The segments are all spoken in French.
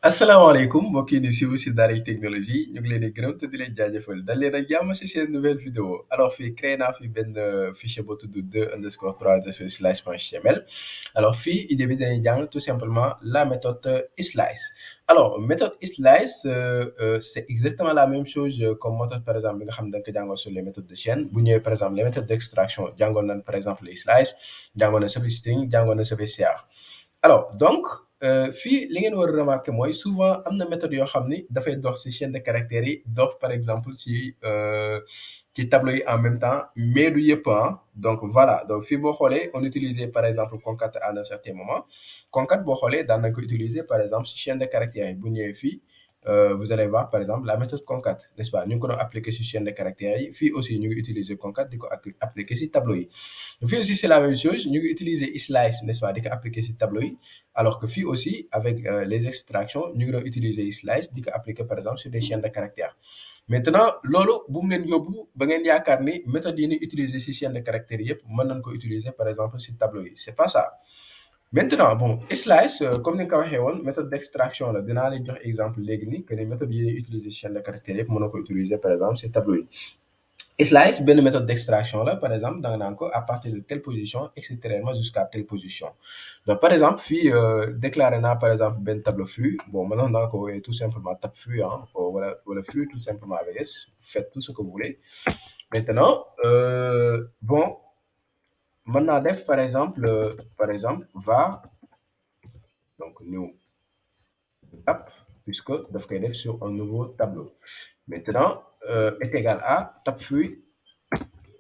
asalaamaaleykum mbokk yi di suivre si Daaray Technologie ñu ngi leen di gërëm te di leen jaajëfal dal leen ak jàmm si seen nouvelle vidéo alors fii créé naa fi benn fichier boo tudd 2_3_slash.html alors fii idée bi dañuy jàng tout simplement la méthode slice alors méthode slice c'est exactement la même chose comme méthode par exemple bi nga xam ne da nga ko jàngoon sur les méthodes de chaîne bu ñëwee par exemple les méthodes d'extraction jàngoon nañ par exemple les slice jàngoon na service string jàngoon na service CR alors donc fii li ngeen war a remarquer mooy souvent am na méthode yoo xam ni dafay dox ci chaîne de caractères yi dox par exemple ci tableau yi en même temps mais du yëpp donc voilà donc fii boo xoolee on utilisait par exemple concat à un certain moment concat boo xoolee daan nañ ko utiliser par exemple ci chaîne de caractères yi bu ñëwee fii vous allez voir par exemple la méthode concat n'est-ce pas ñu ngi ko doon appliquer ci chaîne de caractères yi fii aussi ñu ngi utiliser concat di ko appliquer ci tableau yi fii aussi c'est la même chose ñu ngi utiliser slice n'est-ce pas di ko appliquer ci tableau yi alors que fii aussi avec les extractions ñu ngi doon utiliser slice di ko appliquer par exemple sur des chaînes de caractères maintenant loolu bu mu leen yóbbu ba ngeen yaakaar ni méthode yi ñuy utiliser ci chaîne de caractères yëpp mën nañ ko utiliser par exemple ci tableau yi c'est pas ça maintenant bon slice comme ni nga ko waxee woon méthode d'extraction la dinaa leen jox exemple léegi nii que ni méthode yi ñuy utiliser ci chaîne de caractères yëpp mën na ko utiliser par exemple ci tableau yi slice benn méthode d'extraction là par exemple da nga naan ko à partir de telle position extraire-moi jusqu'à telle position donc par exemple fii déclaré naa par exemple benn tableau flux bon maintenant da nga ko woowee tout simplement tab flux wala flux tout simplement avec S faites tout ce que vous voulez maintenant bon mën naa def par exemple va donc new tab puisque daf koy def sur un nouveau tableau maintenant est égal à tab flux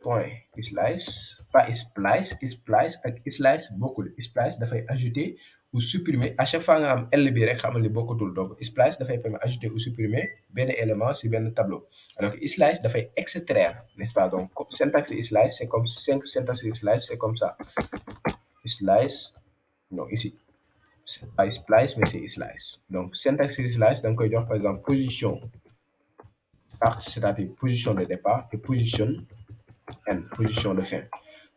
point slice pas splice splice ak slice bokkul splice dafay ajouter ou supprimer à chaque fois nga am L bi rek xamal ni bokkatul donc splice dafay permettre ajouter ou supprimer benn élément si benn tableau alors que slice dafay extraire n'est-ce pas donc syntaxe slice c'est comme syntaxe slice c'est comme ça slice non ici c'est pas splice mais c'est slice donc syntaxe slice da nga koy jox par exemple position c'est-à-dire position de départ et position n position de fin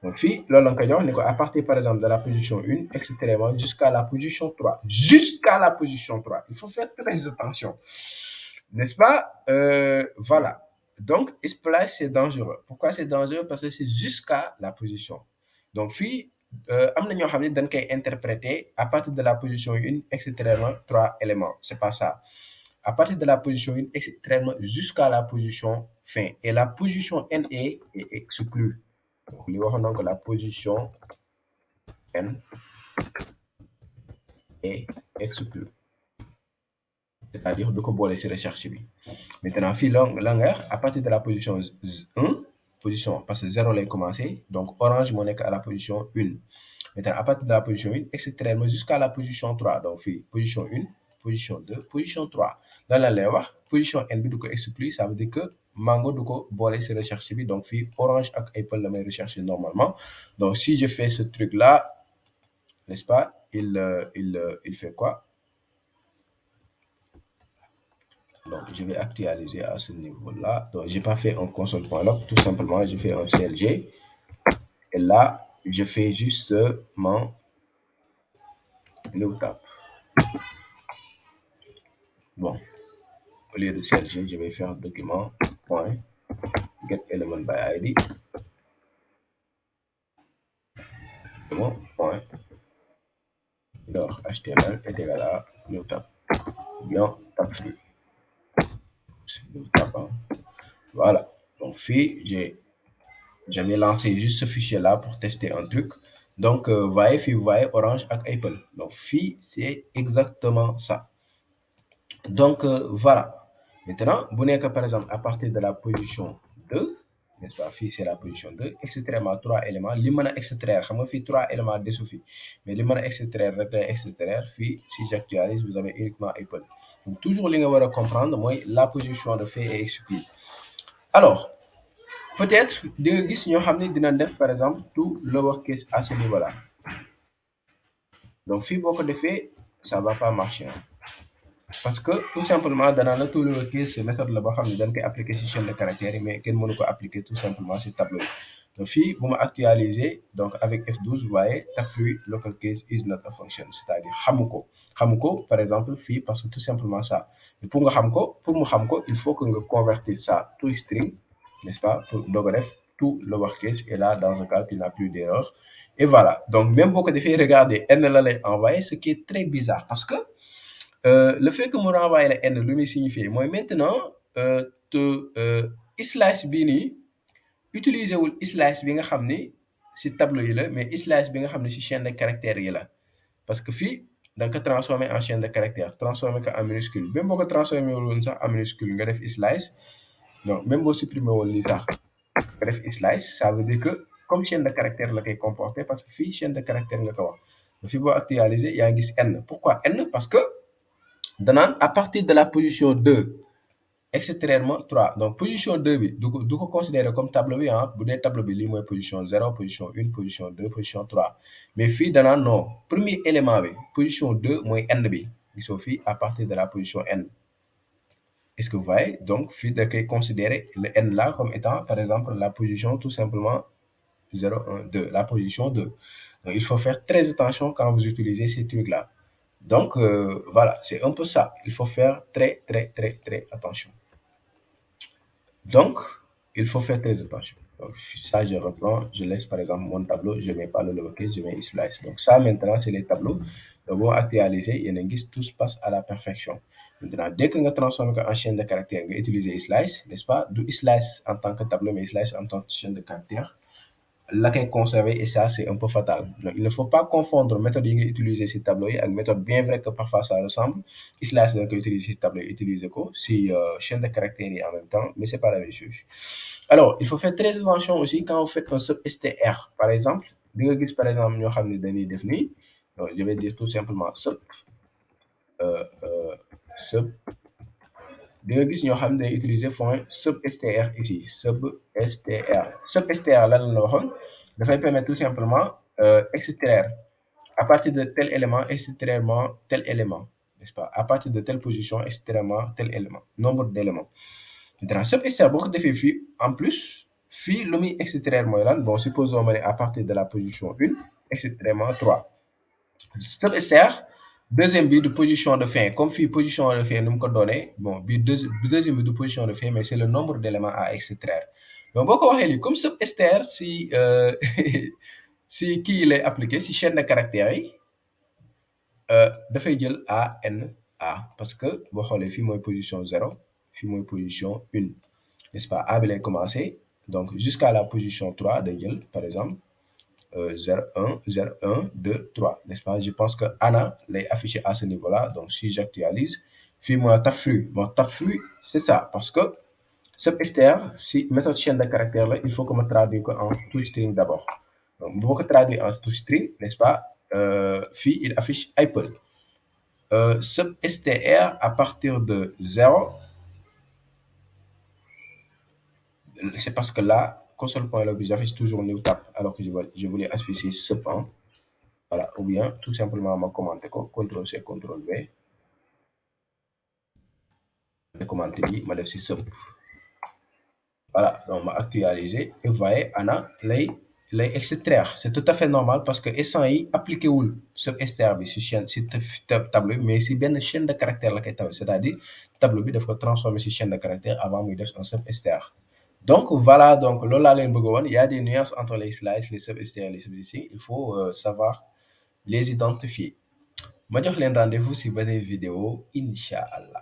donc fii loolu la nga koy jox ni ko à partir par exemple de la position 1 extrêmement jusqu'à la position 3 jusqu'à la position 3 il faut faire très attention n'est-ce pas voilà donc splice c'est dangereux pourquoi c'est dangereux parce que c'est jusqu'à la position donc fii am na ñoo xam ne dañ koy interpréter à partir de la position 1 extrêmement 3 éléments c'est pas ça à partir de la position 1 extrêmement jusqu'à la position fin et la position n est exclue li waxoon nañ ko la position n est exclue c'est-à-dire du ko boole ci recherche bi maintenant fii la nga à partir de la position 1 position parce que 0 lay commencer donc orange moo nekk à la position 1 maintenant à partir de la position 1 extrêmement jusqu'à la position 3 donc fii position 1 position 2 position 3 lan la lay wax position n bi du ko exclure ça veut dire que mango du ko boole ci recherche bi donc fii orange ak apple la may rechercher normalement donc si je fais ce truc là n'est-ce pas il fait quoi donc je vais actualiser à ce niveau là donc j'ai pas fait un console.log tout simplement je fais un clg et là je fais justement new tab bon au lieu de clg je vais faire document point get element by id point alors html est égal à new tab bien tab flux new tab voilà donc fii j'avais lancé juste ce fichier là pour tester un truc donc voyez fii vous voyez orange ak apple donc fii c'est exactement ça donc voilà maintenant bu nekk par exemple à partir de la position 2 n'est-ce pas fii c'est la position 2 extrêmement 3 éléments li mën a extraire xam nga fii 3 éléments desu fi mais li mën a extraire rek lay extraire fii si j'actualise vous avez uniquement apple donc toujours li nga war a comprendre mooy la position de fait est exclue alors peut-être di nga gis ñoo xam ne dina def par exemple tout lowercase à ce niveau là donc fii boo ko defee ça va pas marcher parce que tout simplement danaa la tout lowercase méthode la boo xam ne dañ koy appliquer ci chaîne de caractères yi mais kenn mënu ko appliquer tout simplement ci tableau yi donc fii bu ma actualiser donc avec F12 vous voyez tab free local case is not a function, c'est-à-dire xamu ko par exemple fii parce que tout simplement ça mais pour nga xam ko pour mu xam ko il faut que nga convertir ça to string, n'est-ce pas, pour doog a def tout lowercase et là dans ce cas tu n'as plus d'erreur. Et voilà, donc même boo ko defee regarder n la lay envoyer, ce qui est très bizarre parce que le fait que mu renvoyer la n lu muy signifier mooy maintenant te slice bii nii utiliser wul slice bi nga xam ni si tableau yi la mais slice bi nga xam ne si chaîne de caractères yi la parce que fii da nga ko transformer en chaîne de caractères transformer ko en minuscule même boo ko transformer woon sax en minuscule nga def slice donc même boo supprimer woon lii tax nga def slice ça veut dire que comme chaîne de caractère la koy comporter parce que fii chaîne de caractère nga ko wax fii boo actualiser yaa ngi gis n. Pourquoi n? Parce que danaan à partir de la position 2 extrairement 3 donc position 2 bi du ko considérer comme tableau bi bu dee tableau bi lii mooy position 0 position 1 position 2 position 3 mais fii danaan non premier élément bi position 2 mooy n bi gisoo fii à partir de la position n. Est-ce que vous voyez? Donc fii da koy considérer le n là comme étant par exemple la position tout simplement 0 1 2 la position 2. Donc il faut faire très attention quand vous utilisez ces trucs là. Donc voilà, c'est un peu ça, il faut faire très attention. Donc il faut faire très attention. Donc ça je reprends, je laisse par exemple mon tableau, je mets pas le lowercase, je mets slice. Donc ça maintenant c'est les tableaux. Donc boo actualiser yéen a ngi gis tout se passe à la perfection. Maintenant dès que nga transformer ko en chaîne de caractère nga utiliser slice, n'est-ce pas, du slice en tant que tableau mais slice en tant que chaîne de caractère la koy conserver et ça c'est un peu fatal. Donc il ne faut pas confondre méthode yi nga utiliser si tableau yi ak méthode, bien vrai que parfois ça ressemble. Slice da nga koy utiliser si tableau yi utiliser ko si chaîne de caractères yi en même temps mais c'est pas la même chose. Alors il faut faire très attention aussi quand vous faites un sub-str par exemple di nga gis par exemple ñoo xam ne dañuy def nii, donc je vais dire tout simplement sub di nga gis ñoo xam ne day utiliser point sub-str ici sub-str lan la waxoon dafay permettre tout simplement extraire à partir de tel élément extrêmement tel élément, n'est-ce pas, à partir de telle position extrêmement tel élément, nombre d'éléments. Maintenant sub-str boo ko defee fii en plus fii lu muy extraire mooy lan, bon supposons ma ne à partir de la position 1 extrêmement 3 sub-str deuxième bi de position de fin comme fii position de fin nu mu ko doonee bon bi deuxième bi de position de fin mais c'est le nombre d'éléments à extraire. Donc boo ko waxee lii comme sub-str si si kii lay appliqué si chaîne de caractères yi dafay jël a n a parce que boo xoolee fii mooy position 0 fii mooy position 1, n'est-ce pas, a bi lay commencer donc jusqu'à la position 3 day jël par exemple 0 1 0 1 2 3, n'est-ce pas. Je pense que Anna l'a affiché à ce niveau-là. Donc si j'actualise fii mooy tab free bon tab free c'est ça parce que sub-str si méthode chaîne de caractère là il faut que ma traduire ko en toString d'abord. Donc boo ko traduire en toString, n'est-ce pas, fii il affiche Apple sub-str à partir de 0, c'est parce que là console.log j'affiche toujours new tab alors que je voulais afficher sub. Voilà, ou bien tout simplement ma commenter ko CTRL-C CTRL-V ma commenter lii ma def si sub. Voilà, donc ma actualiser et vous voyez Anna lay extraire. C'est tout à fait normal parce que instant yi appliqué wul sub-str bi si chaîne si tableau bi mais si benn chaîne de caractère la koy taw, c'est-à-dire tableau bi daf ko transformer si chaîne de caractère avant muy def un sub-str. Donc voilà, donc loolu laa leen bëgg a woon, il y a des nuances entre les slices, les sub-str, les sub-string, il faut savoir les identifier. Ma jox leen rendez-vous si beneen vidéo incha allah.